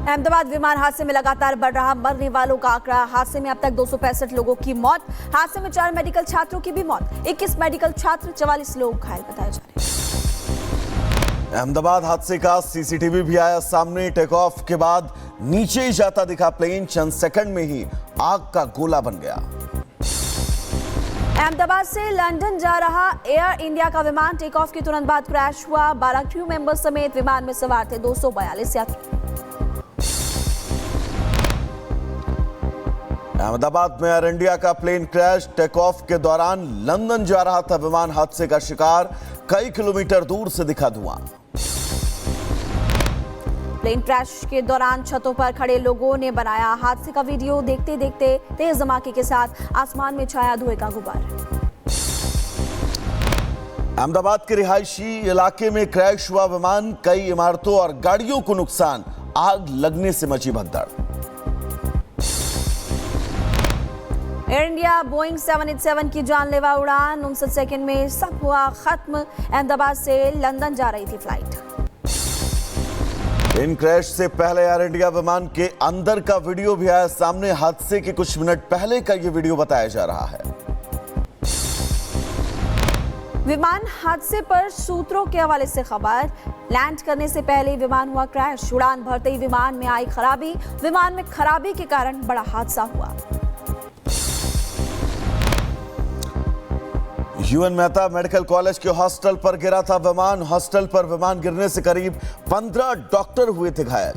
अहमदाबाद विमान हादसे में लगातार बढ़ रहा मरने वालों का आंकड़ा। हादसे में अब तक 265 लोगों की मौत। हादसे में 4 मेडिकल छात्रों की भी मौत। 21 मेडिकल छात्र, 44 लोग घायल बताए जा रहे हैं। अहमदाबाद हादसे का सीसीटीवी भी आया सामने। टेक ऑफ के बाद नीचे ही जाता दिखा प्लेन, चंद सेकंड में ही आग का गोला बन गया। अहमदाबाद से लंदन जा रहा एयर इंडिया का विमान टेक ऑफ के तुरंत बाद क्रैश हुआ। 12 क्रू मेंबर समेत विमान में सवार थे 242 यात्री। अहमदाबाद में एयर इंडिया का प्लेन क्रैश। टेक ऑफ के दौरान लंदन जा रहा था विमान हादसे का शिकार। कई किलोमीटर दूर से दिखा धुआं। प्लेन क्रैश के दौरान छतों पर खड़े लोगों ने बनाया हादसे का वीडियो। देखते देखते तेज धमाके के साथ आसमान में छाया धुएं का गुबार। अहमदाबाद के रिहायशी इलाके में क्रैश हुआ विमान। कई इमारतों और गाड़ियों को नुकसान। आग लगने से मची भगदड़। एयर इंडिया बोइंग 787 की जानलेवा उड़ान 59 सेकंड में सब हुआ खत्म। अहमदाबाद से लंदन जा रही थी फ्लाइट। इन क्रैश से पहले एयर इंडिया विमान के अंदर का वीडियो भी आया सामने। हादसे के कुछ मिनट पहले का यह वीडियो बताया जा रहा है। विमान हादसे पर सूत्रों के हवाले से खबर। लैंड करने से पहले विमान हुआ क्रैश। उड़ान भरते ही विमान में आई खराबी। विमान में खराबी के कारण बड़ा हादसा हुआ। यूएन मेहता मेडिकल कॉलेज के हॉस्टल पर गिरा था विमान। हॉस्टल पर विमान गिरने से करीब 15 डॉक्टर हुए थे घायल।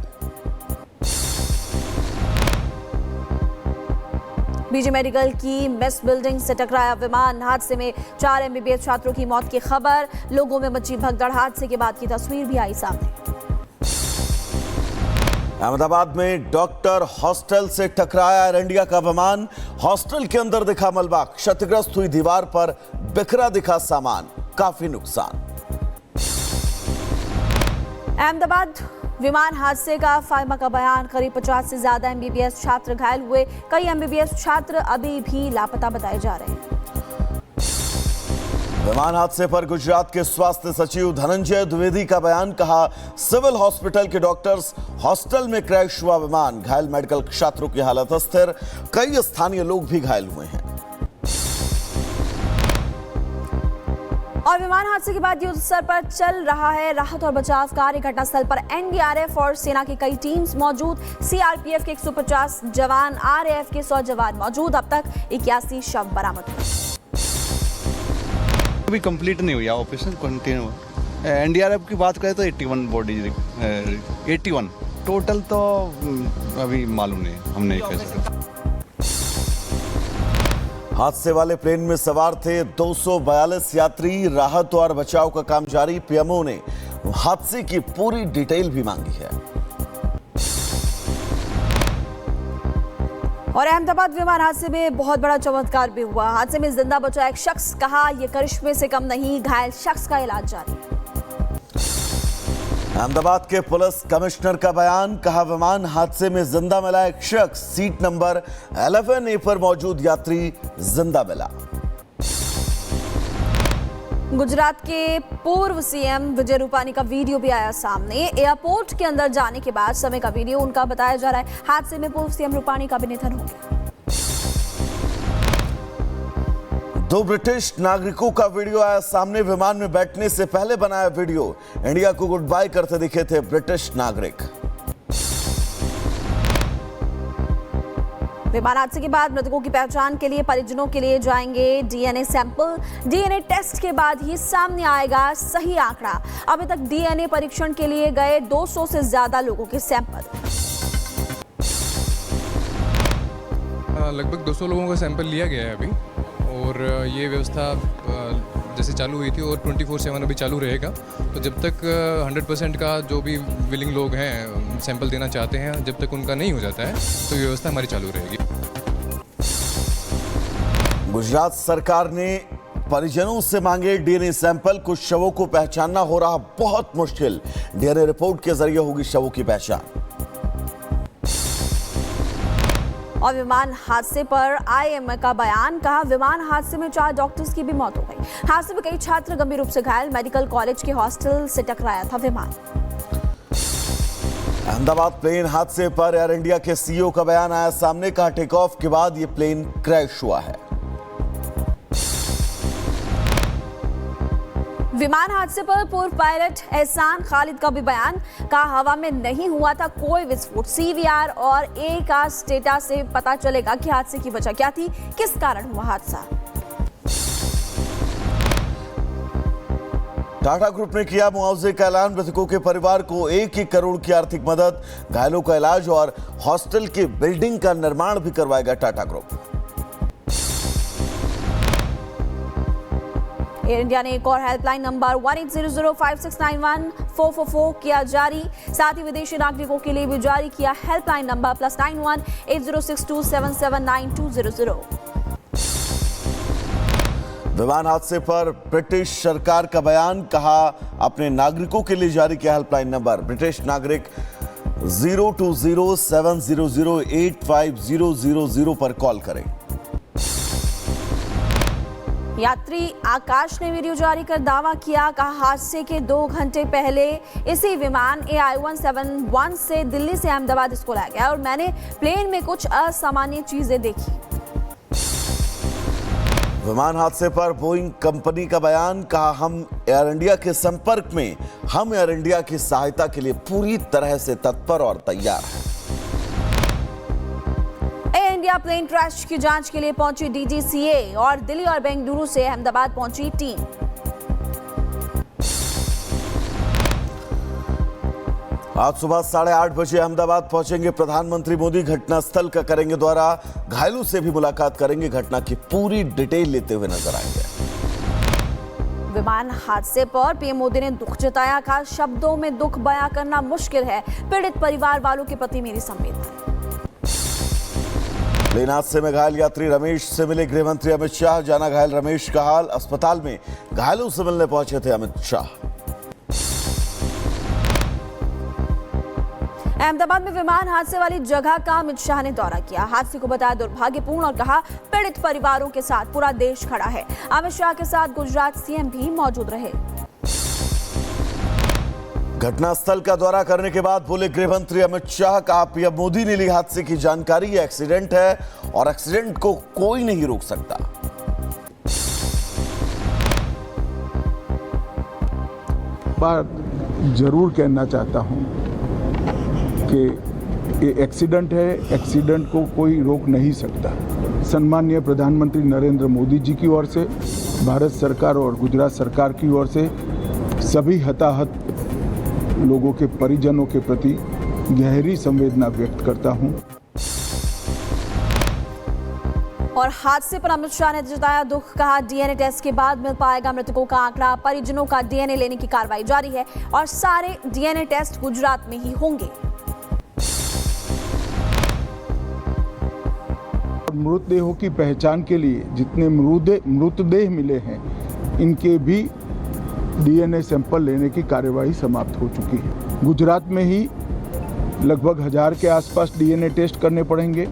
बीजे मेडिकल की मेस बिल्डिंग से टकराया विमान। हादसे में 4 एमबीबीएस छात्रों की मौत की खबर। लोगों में मची भगदड़। हादसे के बाद की तस्वीर भी आई सामने। अहमदाबाद में डॉक्टर हॉस्टल से टकराया एयर इंडिया का विमान। हॉस्टल के अंदर दिखा मलबा। क्षतिग्रस्त हुई दीवार पर बिखरा दिखा सामान। काफी नुकसान। अहमदाबाद विमान हादसे का फाइमा का बयान। करीब 50 से ज्यादा एमबीबीएस छात्र घायल हुए। कई एमबीबीएस छात्र अभी भी लापता बताए जा रहे हैं। विमान हादसे पर गुजरात के स्वास्थ्य सचिव धनंजय द्विवेदी का बयान। कहा, सिविल हॉस्पिटल के डॉक्टर्स हॉस्टल में क्रैश हुआ विमान। घायल मेडिकल छात्रों की हालत अस्थिर। कई स्थानीय लोग भी घायल हुए हैं। और विमान हादसे के बाद युद्ध स्तर पर चल रहा है राहत और बचाव कार्य। घटनास्थल पर एनडीआरएफ और सेना की कई टीम्स मौजूद। सीआरपीएफ के 150 जवान, आरएएफ के 100 जवान मौजूद। अब तक 81 शव बरामद हुए। अभी कंप्लीट नहीं हुआ, ऑपरेशन कंटिन्यू। एनडीआरएफ की बात करें तो 81 बॉडी, 81 टोटल तो अभी मालूम नहीं, हम नहीं कह सकते। हादसे वाले प्लेन में सवार थे 242 यात्री। राहत और बचाव का काम जारी। पीएमओ ने हादसे की पूरी डिटेल भी मांगी है। और अहमदाबाद विमान हादसे में बहुत बड़ा चमत्कार भी हुआ। हादसे में जिंदा बचा एक शख्स। कहा, यह करिश्मे से कम नहीं। घायल शख्स का इलाज जारी है। अहमदाबाद के पुलिस कमिश्नर का बयान। कहा, विमान हादसे में जिंदा मिला एक शख्स। सीट नंबर 11A पर मौजूद यात्री जिंदा मिला। गुजरात के पूर्व सीएम विजय रूपानी का वीडियो भी आया सामने। एयरपोर्ट के अंदर जाने के बाद समय का वीडियो उनका बताया जा रहा है। हादसे में पूर्व सीएम रूपानी का भी निधन हो गया। 2 ब्रिटिश नागरिकों का वीडियो आया सामने। विमान में बैठने से पहले बनाया वीडियो। इंडिया को गुड बाय करते दिखे थे ब्रिटिश नागरिक। विमान हादसे के बाद मृतकों की पहचान के लिए परिजनों के लिए जाएंगे डीएनए सैंपल। डीएनए टेस्ट के बाद ही सामने आएगा सही आंकड़ा। अभी तक डीएनए परीक्षण के लिए गए 200 से ज्यादा लोगों के सैंपल। लगभग 200 लोगों का सैंपल लिया गया है अभी। और ये व्यवस्था जैसे चालू हुई थी और 24/7 अभी चालू रहेगा। तो जब तक 100% का जो भी विलिंग लोग हैं सैंपल देना चाहते हैं, जब तक उनका नहीं हो जाता है तो ये व्यवस्था हमारी चालू रहेगी। गुजरात सरकार ने परिजनों से मांगे डीएनए सैंपल। कुछ शवों को पहचानना हो रहा बहुत मुश्किल। डीएनए रिपोर्ट के जरिए होगी शवों की पहचान। और विमान हादसे पर आईएमए का बयान। कहा, विमान हादसे में 4 डॉक्टर्स की भी मौत हो गई। हादसे में कई छात्र गंभीर रूप से घायल। मेडिकल कॉलेज के हॉस्टल से टकराया था विमान। अहमदाबाद प्लेन हादसे पर एयर इंडिया के सीईओ का बयान आया सामने। कहा टेक ऑफ के बाद यह प्लेन क्रैश हुआ है। विमान हादसे पर पूर्व पायलट एहसान खालिद का भी बयान। कहा हवा में नहीं हुआ था कोई विस्फोट। सीवीआर और एकास डेटा से पता चलेगा कि हादसे की वजह क्या थी, किस कारण हुआ हादसा। टाटा ग्रुप ने किया मुआवजे का ऐलान। मृतकों के परिवार को 1-1 करोड़ की आर्थिक मदद। घायलों का इलाज और हॉस्टल की बिल्डिंग का निर्माण भी करवाएगा टाटा ग्रुप। एयर इंडिया ने एक और हेल्पलाइन नंबर 180056914444 किया जारी। साथ ही विदेशी नागरिकों के लिए भी जारी किया हेल्पलाइन नंबर +91 8062779200। विमान हादसे पर ब्रिटिश सरकार का बयान। कहा अपने नागरिकों के लिए जारी किया हेल्पलाइन नंबर। ब्रिटिश नागरिक 02070085000 पर कॉल करें। यात्री आकाश ने वीडियो जारी कर दावा किया। कहा हादसे के 2 घंटे पहले इसी विमान AI-171 से दिल्ली से अहमदाबाद इसको लाया गया और मैंने प्लेन में कुछ असामान्य चीजें देखी। विमान हादसे पर बोइंग कंपनी का बयान। कहा हम एयर इंडिया के संपर्क में, हम एयर इंडिया की सहायता के लिए पूरी तरह से तत्पर और तैयार हैं। एयर इंडिया प्लेन क्रैश की जांच के लिए पहुंची DGCA और दिल्ली और बेंगलुरु से अहमदाबाद पहुंची टीम। आज सुबह 8:30 बजे अहमदाबाद पहुंचेंगे प्रधानमंत्री मोदी। घटनास्थल का करेंगे दौरा। घायलों से भी मुलाकात करेंगे। घटना की पूरी डिटेल लेते हुए नजर आएंगे। विमान हादसे पर पीएम मोदी ने दुख जताया। कहा शब्दों में दुख बयां करना मुश्किल है। पीड़ित परिवार वालों के प्रति मेरी संवेदना। प्लेन हादसे में घायल यात्री रमेश से मिले गृह मंत्री अमित शाह। जाना घायल रमेश का हाल। अस्पताल में घायलों से मिलने पहुंचे थे अमित शाह। अहमदाबाद में विमान हादसे वाली जगह का अमित शाह ने दौरा किया। हादसे को बताया दुर्भाग्यपूर्ण और कहा पीड़ित परिवारों के साथ पूरा देश खड़ा है। अमित शाह के साथ गुजरात सीएम भी मौजूद रहे। घटनास्थल का दौरा करने के बाद बोले गृह मंत्री अमित शाह। कहा पीएम मोदी ने ली हादसे की जानकारी। यह एक्सीडेंट है और एक्सीडेंट को कोई नहीं रोक सकता। बात जरूर कहना चाहता हूं कि ये एक्सीडेंट है, एक्सीडेंट को कोई रोक नहीं सकता। सम्माननीय प्रधानमंत्री नरेंद्र मोदी जी की ओर से, भारत सरकार और गुजरात सरकार की ओर से सभी हताहत लोगों के परिजनों के प्रति गहरी संवेदना व्यक्त करता हूं। और हादसे पर अमित शाह ने जताया दुख। कहा डीएनए टेस्ट के बाद मिल पाएगा मृतकों का आंकड़ा। परिजनों का डीएनए लेने की कार्रवाई जारी है और सारे डीएनए टेस्ट गुजरात में ही होंगे। मृतदेहों की पहचान के लिए जितने मृतदेह मिले हैं, इनके भी डीएनए सैंपल लेने की कार्यवाही समाप्त हो चुकी है। गुजरात में ही लगभग 1000 के आसपास डीएनए टेस्ट करने पड़ेंगे।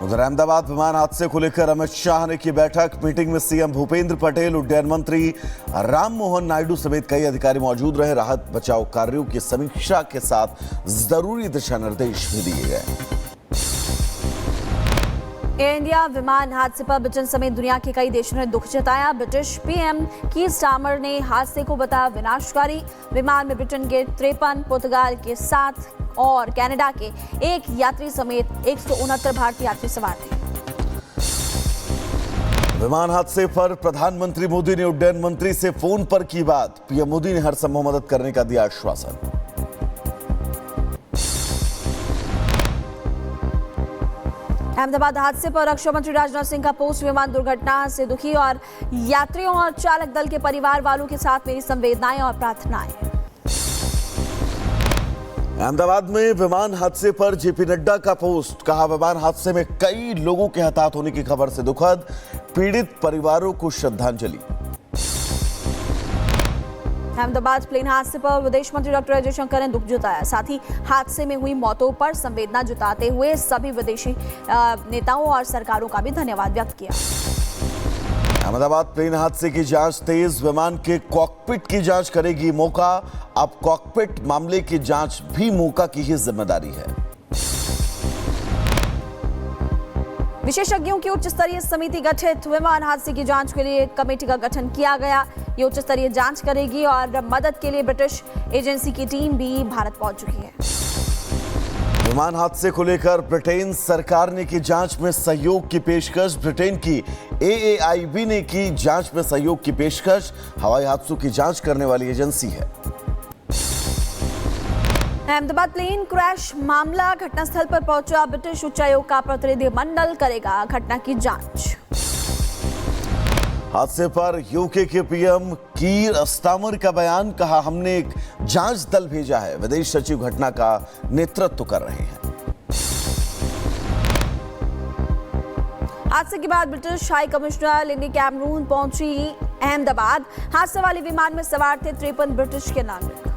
उधर अहमदाबाद विमान हादसे को लेकर अमित शाह ने की बैठक। मीटिंग में सीएम भूपेंद्र पटेल, उड्डयन मंत्री राम मोहन नायडू समेत कई अधिकारी मौजूद रहे। राहत बचाव कार्यों की समीक्षा के साथ जरूरी दिशा निर्देश भी दिए गए। एयर इंडिया विमान हादसे पर ब्रिटेन समेत दुनिया के कई देशों ने दुख जताया। ब्रिटिश पीएम कीर स्टारमर ने हादसे को बताया विनाशकारी। विमान में ब्रिटेन के 53, पुर्तगाल के 7 और कनाडा के 1 यात्री समेत 169 भारतीय यात्री सवार थे। विमान हादसे पर प्रधानमंत्री मोदी ने उड्डयन मंत्री से फोन पर की बात। पीएम मोदी ने हर संभव मदद करने का दिया आश्वासन। अहमदाबाद हादसे पर रक्षा मंत्री राजनाथ सिंह का पोस्ट। विमान दुर्घटना से दुखी और यात्रियों और चालक दल के परिवार वालों के साथ मेरी संवेदनाएं और प्रार्थनाएं। अहमदाबाद में विमान हादसे पर जेपी नड्डा का पोस्ट। कहा विमान हादसे में कई लोगों के हताहत होने की खबर से दुखद। पीड़ित परिवारों को श्रद्धांजलि। अहमदाबाद प्लेन हादसे पर विदेश मंत्री डॉक्टर एस जयशंकर ने दुख जताया। साथ ही हादसे में हुई मौतों पर संवेदना जताते हुए सभी विदेशी नेताओं और सरकारों का भी धन्यवाद व्यक्त किया। अहमदाबाद प्लेन हादसे की जांच तेज, विमान के कॉकपिट की जांच करेगी मोका। अब कॉकपिट मामले की जांच भी मोका की ही जिम्मेदारी है। विशेषज्ञों की उच्च स्तरीय समिति गठित, विमान हादसे की जांच के लिए कमेटी का गठन किया गया। ये उच्च स्तरीय जांच करेगी और मदद के लिए ब्रिटिश एजेंसी की टीम भी भारत पहुंच चुकी है। विमान हादसे को लेकर ब्रिटेन सरकार ने की जांच में सहयोग की पेशकश। ब्रिटेन की AAIB ने की जांच में सहयोग की पेशकश। हवाई हादसों की जांच करने वाली एजेंसी है। अहमदाबाद प्लेन क्रैश मामला, घटनास्थल पर पहुंचा ब्रिटिश उच्चायोग का प्रतिनिधिमंडल करेगा घटना की जांच। हादसे पर यूके के पीएम कीर स्टारमर का बयान, कहा हमने एक जांच दल भेजा है। विदेश सचिव घटना का नेतृत्व कर रहे हैं। हादसे के बाद British High Commissioner Lindy Cameron पहुंची अहमदाबाद। हादसे वाले विमान में सवार थे 53 ब्रिटिश के नागरिक।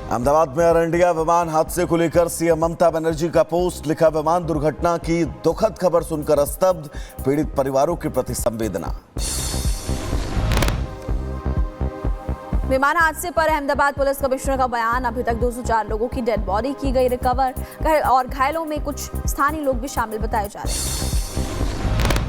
अहमदाबाद में एयर इंडिया विमान हादसे को लेकर सीएम ममता बनर्जी का पोस्ट, लिखा विमान दुर्घटना की दुखद खबर सुनकर स्तब्ध, पीड़ित परिवारों के प्रति संवेदना। विमान हादसे पर अहमदाबाद पुलिस कमिश्नर का बयान, अभी तक 204 लोगों की डेड बॉडी की गई रिकवर और घायलों में कुछ स्थानीय लोग भी शामिल बताए जा रहे हैं।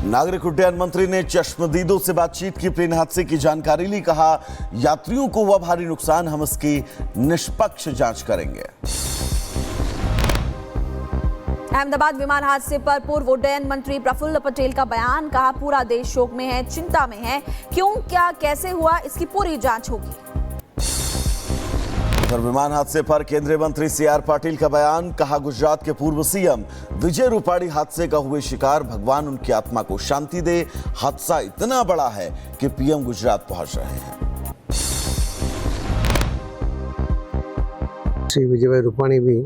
नागरिक उड्डयन मंत्री ने चश्मदीदों से बातचीत की, प्लेन हादसे की जानकारी ली, कहा यात्रियों को हुआ भारी नुकसान, हम इसकी निष्पक्ष जांच करेंगे। अहमदाबाद विमान हादसे पर पूर्व उड्डयन मंत्री प्रफुल्ल पटेल का बयान, कहा पूरा देश शोक में है, चिंता में है, क्यों, क्या, कैसे हुआ, इसकी पूरी जांच होगी। उधर विमान हादसे पर केंद्रीय मंत्री CR पाटिल का बयान, कहा गुजरात के पूर्व सीएम विजय रूपाणी हादसे का हुए शिकार, भगवान उनकी आत्मा को शांति दे। हादसा इतना बड़ा है कि पीएम गुजरात पहुंच रहे हैं। श्री विजय भाई रूपाणी भी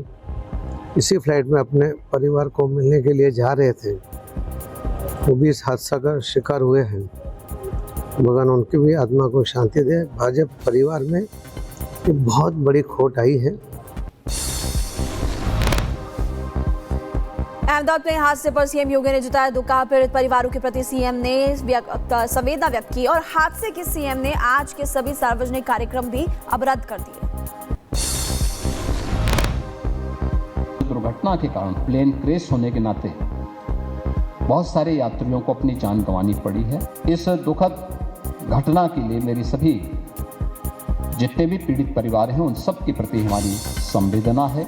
इसी फ्लाइट में अपने परिवार को मिलने के लिए जा रहे थे, वो भी इस हादसा का शिकार हुए हैं। भगवान उनकी भी आत्मा को शांति दे। भाजपा परिवार में ये बहुत बड़ी खोट आई है। अहमदाबाद प्लेन हादसे पर सीएम योगी ने जताया दुख, पीड़ित परिवारों के प्रति सीएम ने संवेदना व्यक्त की और हादसे के सीएम ने आज के सभी सार्वजनिक कार्यक्रम भी अब रद्द कर दिए। दुर्घटना के कारण प्लेन क्रैश होने के नाते बहुत सारे यात्रियों को अपनी जान गंवानी पड़ी है। इस दुखद घटना के लिए मेरी सभी जितने भी पीड़ित परिवार हैं उन सब के प्रति हमारी संवेदना है।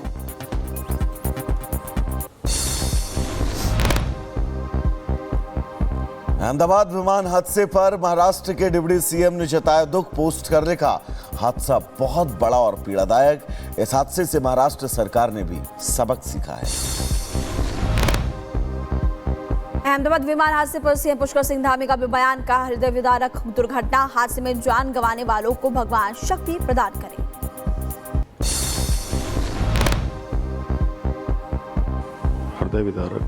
अहमदाबाद विमान हादसे पर महाराष्ट्र के डिप्टी सीएम ने जताया दुख, पोस्ट कर लिखा हादसा बहुत बड़ा और पीड़ादायक। इस हादसे से महाराष्ट्र सरकार ने भी सबक सीखा है। अहमदाबाद विमान हादसे पर सीएम पुष्कर सिंह धामी का भी बयान, कहा हृदय विदारक दुर्घटना, हादसे में जान गंवाने वालों को भगवान शक्ति प्रदान करे। हृदय विदारक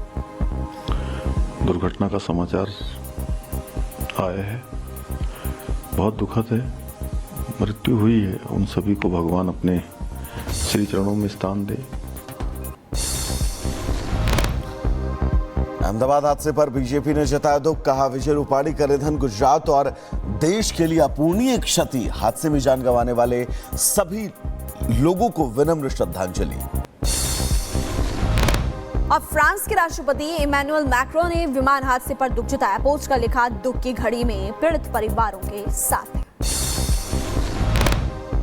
दुर्घटना का समाचार आया है, बहुत दुखद है। मृत्यु हुई है, उन सभी को भगवान अपने श्री चरणों में स्थान दे। अहमदाबाद हादसे पर बीजेपी ने जताया दुख, कहा विजय रूपाणी का निधन गुजरात और देश के लिए अपूरणीय क्षति। हादसे में जान गंवाने वाले सभी लोगों को विनम्र श्रद्धांजलि। और फ्रांस के राष्ट्रपति इमैनुअल मैक्रों ने विमान हादसे पर दुख जताया, पोस्ट कर लिखा दुख की घड़ी में पीड़ित परिवारों के साथ हैं।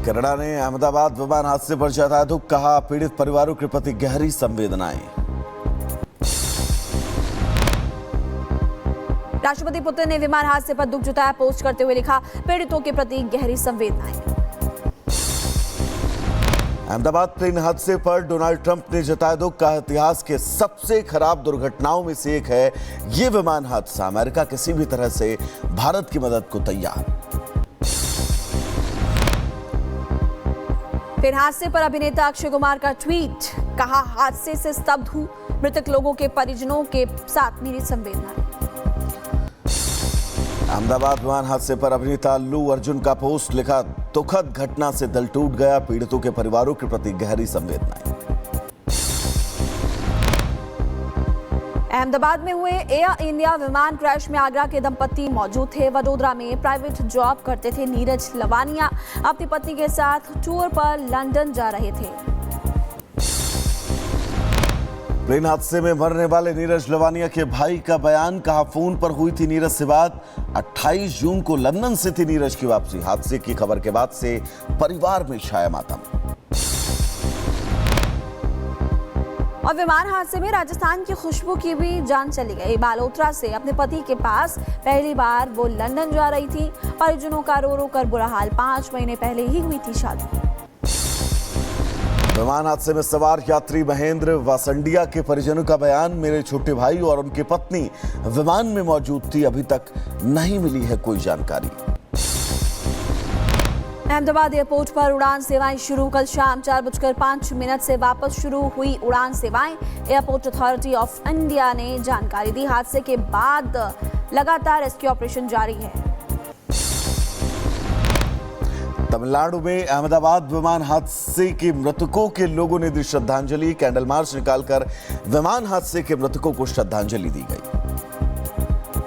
कनाडा ने अहमदाबाद विमान हादसे पर जताया दुख, कहा पीड़ित परिवारों के प्रति गहरी संवेदनाएं। राष्ट्रपति पुतिन ने विमान हादसे पर दुख जताया, पोस्ट करते हुए लिखा पीड़ितों के प्रति गहरी संवेदनाएं। अहमदाबाद प्लेन हादसे पर डोनाल्ड ट्रंप ने जताया दुख, कहा इतिहास के सबसे खराब दुर्घटनाओं में से एक है ये विमान हादसा। अमेरिका किसी भी तरह से भारत की मदद को तैयार। फिर हादसे पर अभिनेता अक्षय कुमार का ट्वीट, कहा हादसे से स्तब्ध हूं, मृतक लोगों के परिजनों के साथ मेरी संवेदना। अहमदाबाद विमान हादसे पर अभिनेता अल्लू अर्जुन का पोस्ट, लिखा दुखद घटना से दिल टूट गया, पीड़ितों के परिवारों के प्रति गहरी संवेदनाएं। अहमदाबाद में हुए एयर इंडिया विमान क्रैश में आगरा के दंपति मौजूद थे। वडोदरा में प्राइवेट जॉब करते थे नीरज लवानिया अपनी पत्नी के साथ टूर पर लंदन जा रहे थे। प्लेन हादसे में मरने वाले नीरज लवानिया के भाई का बयान, कहा फोन पर हुई थी नीरज से बात। 28 जून को लंदन से थी नीरज की वापसी। हादसे की खबर के बाद से परिवार में छाया मातम। और विमान हादसे में राजस्थान की खुशबू की भी जान चली गई। बालोतरा से अपने पति के पास पहली बार वो लंदन जा रही थी। परिजनों का रो रो कर बुरा हाल। 5 महीने पहले ही हुई थी शादी। विमान हादसे में सवार यात्री महेंद्र वासंडिया के परिजनों का बयान, मेरे छोटे भाई और उनकी पत्नी विमान में मौजूद थी। अभी तक नहीं मिली है कोई जानकारी। अहमदाबाद एयरपोर्ट पर उड़ान सेवाएं शुरू। कल शाम 4:05 से वापस शुरू हुई उड़ान सेवाएं। एयरपोर्ट अथॉरिटी ऑफ इंडिया ने जानकारी दी। हादसे के बाद लगातार रेस्क्यू ऑपरेशन जारी है। तमिलनाडु में अहमदाबाद विमान हादसे के मृतकों के लोगों ने दी श्रद्धांजलि। कैंडल मार्च निकालकर विमान हादसे के मृतकों को श्रद्धांजलि दी गई।